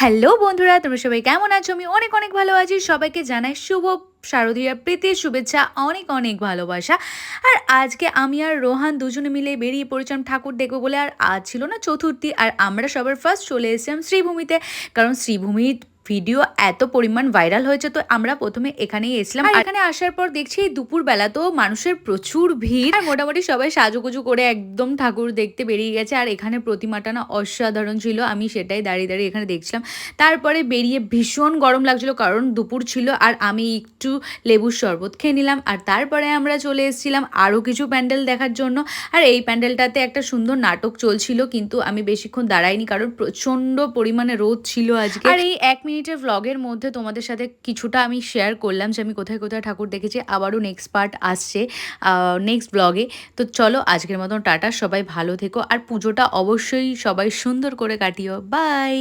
Hello বন্ধুরা, তোমরা সবাই কেমন আছো? আমি অনেক অনেক ভালো আছি। সবাইকে জানাই শুভ শারদীয়া প্রীতির শুভেচ্ছা, অনেক অনেক ভালোবাসা। আর আজকে আমি আর রোহান দুজনে মিলে বেরিয়ে পড়েছিলাম ঠাকুর দেখবো বলে। আর আজ ছিল না চতুর্থী, আর আমরা সবার ফার্স্ট চলে এসেছিলাম শ্রীভূমিতে, কারণ শ্রীভূমির ভিডিও এত পরিমাণ ভাইরাল হয়েছে, তো আমরা প্রথমে এখানেই এসেছিলাম। আর এখানে আসার পর দেখছি দুপুরবেলা তো মানুষের প্রচুর ভিড়, আর মোটামুটি সবাই সাজুগুজু করে একদম ঠাকুর দেখতে বেরিয়ে গেছে। আর এখানে প্রতিমাটা না অসাধারণ ছিল, আমি সেটাই দাঁড়িয়ে দাঁড়িয়ে এখানে দেখছিলাম। তারপরে বেরিয়ে ভীষণ গরম লাগছিল, কারণ দুপুর ছিল, আর আমি একটু লেবুর শরবত খেয়ে নিলাম। আর তারপরে আমরা চলে এসেছিলাম আরও কিছু প্যান্ডেল দেখার জন্য। আর এই প্যান্ডেলটাতে একটা সুন্দর নাটক চলছিল, কিন্তু আমি বেশিক্ষণ দাঁড়াইনি, কারণ প্রচণ্ড পরিমাণে রোদ ছিল আজকে। আর এই 1 মিনিটের ভ্লগের মধ্যে তোমাদের সাথে কিছুটা আমি শেয়ার করলাম যে আমি কোথায় কোথায় ঠাকুর দেখেছি। আবারও নেক্সট পার্ট আসছে নেক্সট ব্লগে। তো চলো আজকের মতন টাটা, সবাই ভালো থেকো, আর পুজোটা অবশ্যই সবাই সুন্দর করে কাটিও। বাই।